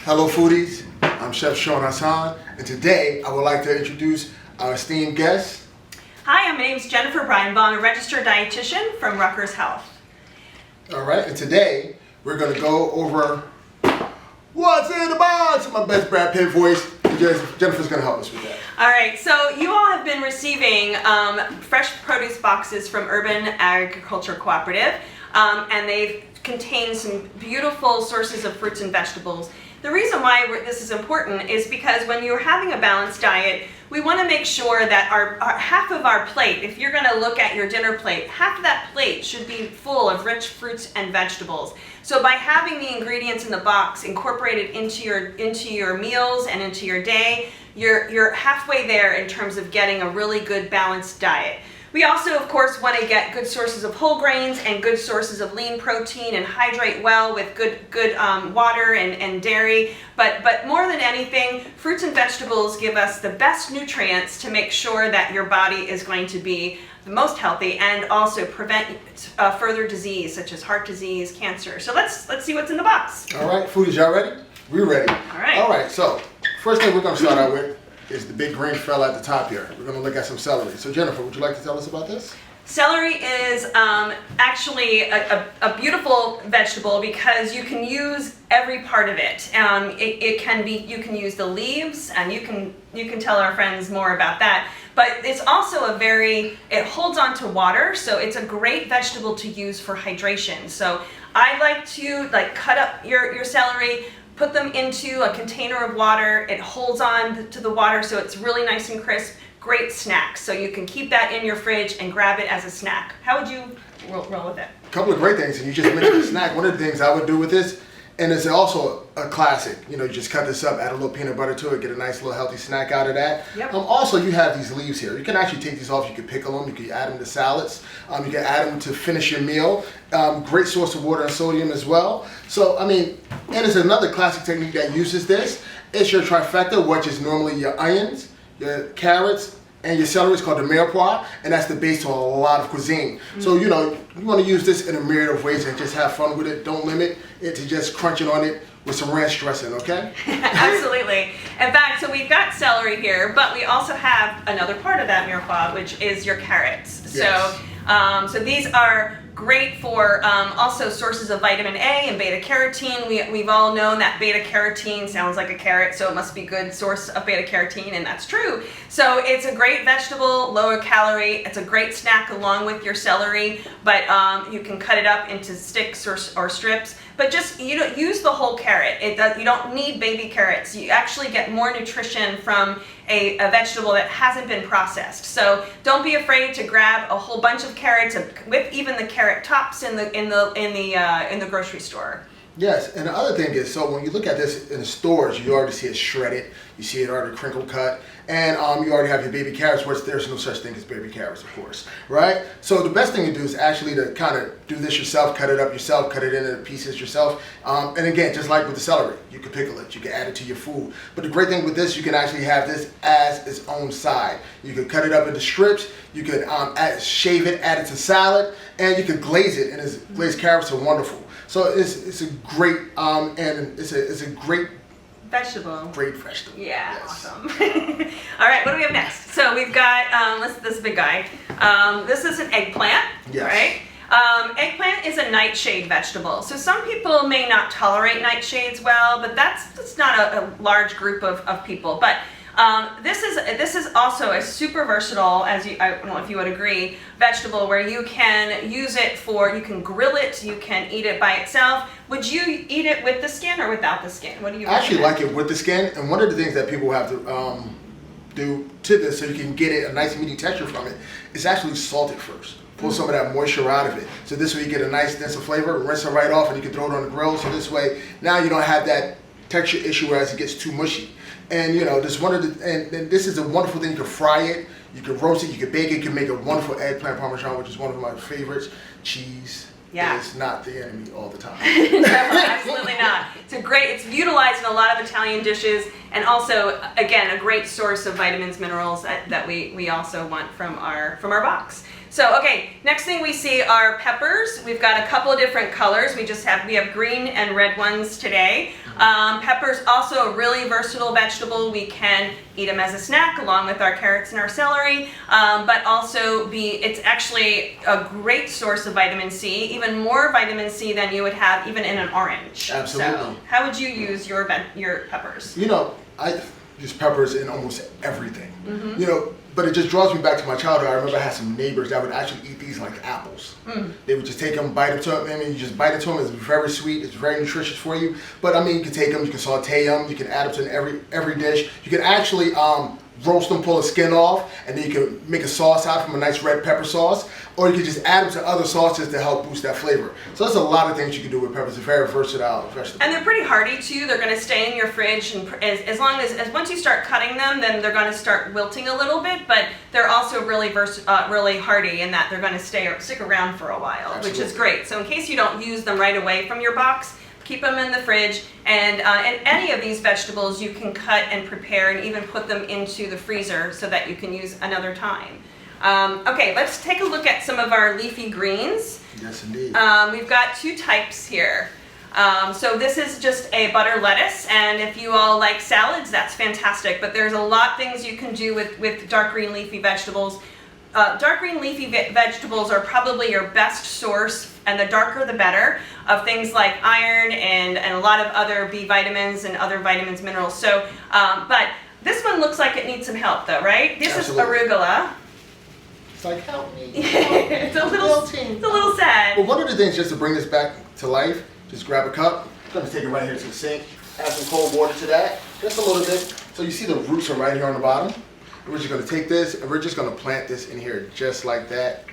Hello foodies, I'm Chef Sean Hassan, and today I would like to introduce our esteemed guest. Hi, my name is Jennifer Breinbaum, a registered dietitian from Rutgers Health. Alright, and today we're going to go over what's in the box, my best Brad Pitt voice. Jennifer's going to help us with that. Alright, so you all have been receiving fresh produce boxes from Urban Agriculture Cooperative, and they've contained some beautiful sources of fruits and vegetables. The reason why this is important is because when you're having a balanced diet, we want to make sure that our half of our plate, if you're going to look at your dinner plate, half of that plate should be full of rich fruits and vegetables. So by having the ingredients in the box incorporated into your meals and into your day, you're halfway there in terms of getting a really good balanced diet. We also, of course, want to get good sources of whole grains and good sources of lean protein and hydrate well with good water and dairy. But more than anything, fruits and vegetables give us the best nutrients to make sure that your body is going to be the most healthy and also prevent further disease such as heart disease, cancer. So let's see what's in the box. All right, foodies, y'all ready? We're ready. All right. All right, so first thing we're going to start out with is the big green fella at the top here. We're going to look at some celery. So Jennifer, would you like to tell us about this? Celery is actually a beautiful vegetable because you can use every part of it. You can use the leaves, and you can tell our friends more about that. But it's also it holds on to water, so it's a great vegetable to use for hydration. So I like to cut up your celery, put them into a container of water. It holds on to the water, so it's really nice and crisp. Great snack. So you can keep that in your fridge and grab it as a snack. How would you roll with it? A couple of great things, and you just mentioned the snack. One of the things I would do with this, and it's also a classic, you just cut this up, add a little peanut butter to it, get a nice little healthy snack out of that. Yep. Also, you have these leaves here. You can actually take these off, you can pickle them, you can add them to salads, you can add them to finish your meal. Great source of water and sodium as well. So, and it's another classic technique that uses this. It's your trifecta, which is normally your onions, your carrots, and your celery. Is called the mirepoix, and that's the base to a lot of cuisine. Mm-hmm. So, you want to use this in a myriad of ways and just have fun with it. Don't limit it to just crunching on it with some ranch dressing, okay? Absolutely. In fact, so we've got celery here, but we also have another part of that mirepoix, which is your carrots. Yes. So these are great for also sources of vitamin A and beta carotene. We've all known that beta carotene sounds like a carrot, so it must be a good source of beta carotene, and that's true. So it's a great vegetable, lower calorie. It's a great snack along with your celery, but you can cut it up into sticks or strips. But just use the whole carrot. You don't need baby carrots. You actually get more nutrition from a vegetable that hasn't been processed. So don't be afraid to grab a whole bunch of carrots with even the carrot tops in the grocery store. Yes, and the other thing is, so when you look at this in the stores, you already see it shredded, you see it already crinkle cut, and you already have your baby carrots, which there's no such thing as baby carrots, of course, right? So the best thing to do is actually to kind of do this yourself, cut it up yourself, cut it into pieces yourself, and again, just like with the celery, you can pickle it, you can add it to your food. But the great thing with this, you can actually have this as its own side. You can cut it up into strips, you could shave it, add it to salad, and you could glaze it, and glazed carrots are wonderful. So it's a great and it's a great vegetable. Great vegetable. Yeah, yes. Awesome. All right, what do we have next? So we've got this big guy. This is an eggplant, yes. Right? Eggplant is a nightshade vegetable. So some people may not tolerate nightshades well, but that's not a large group of people. But this is also a super versatile, I don't know if you would agree, vegetable where you can use it you can grill it, you can eat it by itself. Would you eat it with the skin or without the skin? What do you? I actually like it with the skin, and one of the things that people have to do to this so you can get a nice meaty texture from it is actually salt it first. Pull some of that moisture out of it. So this way you get a nice dense flavor, rinse it right off, and you can throw it on the grill. So this way now you don't have that texture issue as it gets too mushy. And this is a wonderful thing. You can fry it, you can roast it, you can bake it, you can make a wonderful eggplant parmesan, which is one of my favorites. Cheese is not the enemy all the time. No, absolutely not. It's utilized in a lot of Italian dishes, and also, again, a great source of vitamins, minerals that we also want from our box. So, okay, next thing we see are peppers. We've got a couple of different colors. We have green and red ones today. Peppers also a really versatile vegetable. We can eat them as a snack along with our carrots and our celery, but also it's actually a great source of vitamin C, even more vitamin C than you would have even in an orange. Absolutely. So, how would you use your peppers? You know, I use peppers in almost everything. You know, but it just draws me back to my childhood. I remember I had some neighbors that would actually eat these like apples. They would just take them, bite into them. I mean, you just bite into them. It's very sweet. It's very nutritious for you. But I mean, you can take them, you can saute them, you can add them to every dish. You can actually roast them, pull the skin off, and then you can make a sauce out from a nice red pepper sauce. Or you can just add them to other sauces to help boost that flavor. So there's a lot of things you can do with peppers. It's a very versatile vegetable. And they're pretty hardy too. They're going to stay in your fridge, and as long as once you start cutting them, then they're going to start wilting a little bit. But they're also really really hardy in that they're going to stick around for a while, Absolutely. which is great. So in case you don't use them right away from your box, keep them in the fridge. And any of these vegetables you can cut and prepare and even put them into the freezer so that you can use another time. Okay, let's take a look at some of our leafy greens. Yes, indeed. We've got two types here. So this is just a butter lettuce, and if you all like salads, that's fantastic. But there's a lot of things you can do with dark green leafy vegetables. Dark green leafy vegetables are probably your best source, and the darker the better, of things like iron and a lot of other B vitamins and other vitamins, minerals. So, but this one looks like it needs some help though, right? This Absolutely. is arugula. It's like, help me. It's a little sad. Well, one of the things, just to bring this back to life, just grab a cup. I'm going to take it right here to the sink. Add some cold water to that, just a little bit. So you see the roots are right here on the bottom. And we're just going to take this and we're just going to plant this in here just like that.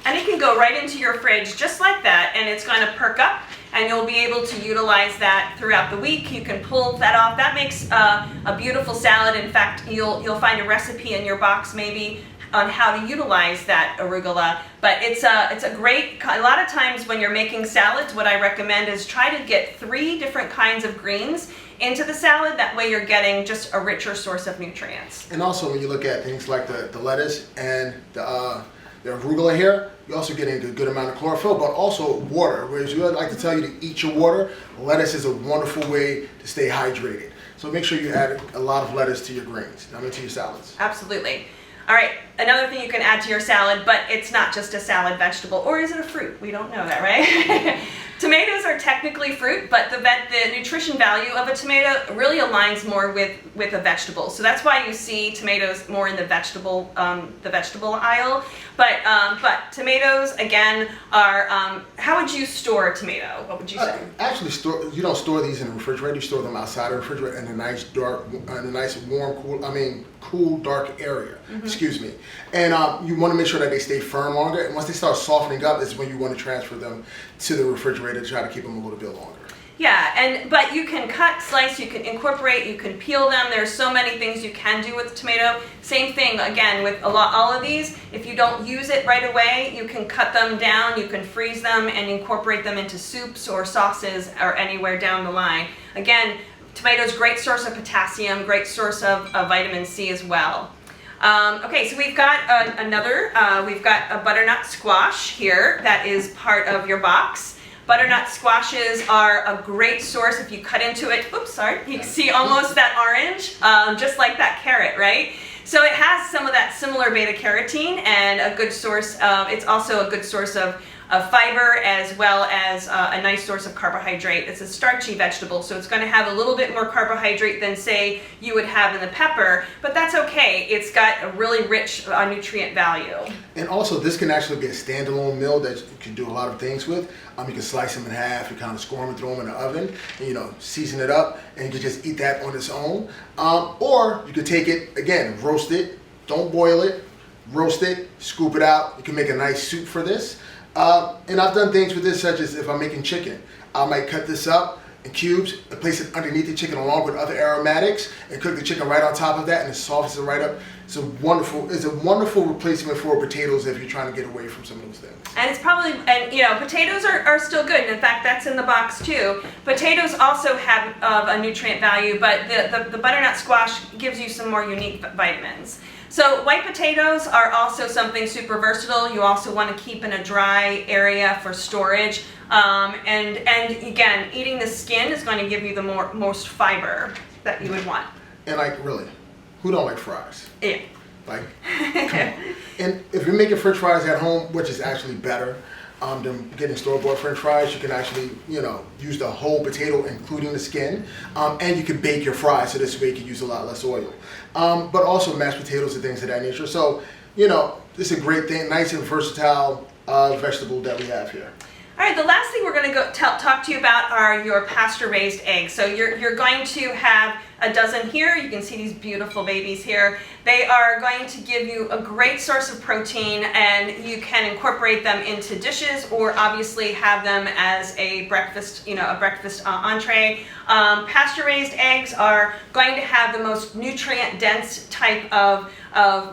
And it can go right into your fridge just like that, and it's going to perk up, and you'll be able to utilize that throughout the week. You can pull that off. That makes a beautiful salad. In fact, you'll find a recipe in your box maybe on how to utilize that arugula. But it's a great, a lot of times when you're making salads, what I recommend is try to get 3 different kinds of greens into the salad. That way you're getting just a richer source of nutrients. And also when you look at things like the lettuce and the arugula here, you're also getting a good amount of chlorophyll, but also water. Whereas we like to tell you to eat your water, lettuce is a wonderful way to stay hydrated. So make sure you add a lot of lettuce to your greens, to your salads. Absolutely. All right, another thing you can add to your salad, but it's not just a salad vegetable, or is it a fruit? We don't know that, right? Tomatoes are technically fruit, but the nutrition value of a tomato really aligns more with a vegetable. So that's why you see tomatoes more in the vegetable aisle. But tomatoes again are. How would you store a tomato? What would you say? Actually, you don't store these in the refrigerator. You store them outside of the refrigerator in a nice cool, dark area. Excuse me. And you want to make sure that they stay firm longer. And once they start softening up, is when you want to transfer them to the refrigerator to try to keep them a little bit longer. Yeah, but you can cut, slice, you can incorporate, you can peel them. There's so many things you can do with tomato. Same thing again with all of these. If you don't use it right away, you can cut them down, you can freeze them and incorporate them into soups or sauces or anywhere down the line. Again, tomatoes, great source of potassium, great source of vitamin C as well. Okay, so we've got we've got a butternut squash here that is part of your box. Butternut squashes are a great source if you cut into it. Oops, sorry. You can see almost that orange, just like that carrot, right? So it has some of that similar beta carotene and a good source of, it's also a good source of fiber as well as a nice source of carbohydrate. It's a starchy vegetable, so it's going to have a little bit more carbohydrate than, say, you would have in the pepper, but that's okay. It's got a really rich nutrient value. And also, this can actually be a standalone meal that you can do a lot of things with. You can slice them in half, you kind of score them and throw them in the oven, and season it up, and you can just eat that on its own. Or you could take it, again, roast it, don't boil it, roast it, scoop it out. You can make a nice soup for this. And I've done things with this, such as if I'm making chicken, I might cut this up in cubes and place it underneath the chicken along with other aromatics and cook the chicken right on top of that, and it softens it right up. It's a wonderful replacement for potatoes if you're trying to get away from some of those things. And it's probably, potatoes are still good. And in fact, that's in the box too. Potatoes also have a nutrient value, but the butternut squash gives you some more unique vitamins. So white potatoes are also something super versatile. You also want to keep in a dry area for storage. And again, eating the skin is going to give you the most fiber that you would want. And like, really, who don't like fries? Yeah. Like, come on. And if you're making French fries at home, which is actually better than getting store-bought French fries, you can actually, use the whole potato, including the skin, and you can bake your fries, so this way you can use a lot less oil. But also mashed potatoes and things of that nature. So, this is a great thing, nice and versatile vegetable that we have here. All right, the last thing we're going to go talk to you about are your pasture-raised eggs. So you're going to have a dozen here. You can see these beautiful babies here. They are going to give you a great source of protein, and you can incorporate them into dishes, or obviously have them as a breakfast, a breakfast entree. Pasture-raised eggs are going to have the most nutrient-dense type of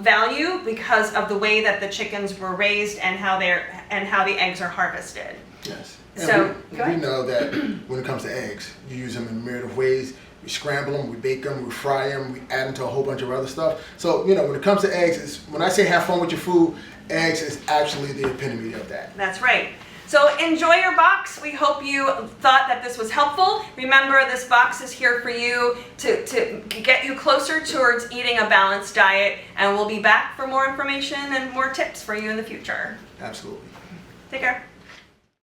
value because of the way that the chickens were raised and how the eggs are harvested. Yes. And So we know that when it comes to eggs, you use them in a myriad of ways. We scramble them, we bake them, we fry them, we add them to a whole bunch of other stuff. So, when it comes to eggs, when I say have fun with your food, eggs is actually the epitome of that. That's right. So enjoy your box. We hope you thought that this was helpful. Remember, this box is here for you to get you closer towards eating a balanced diet, and we'll be back for more information and more tips for you in the future. Absolutely. Take care.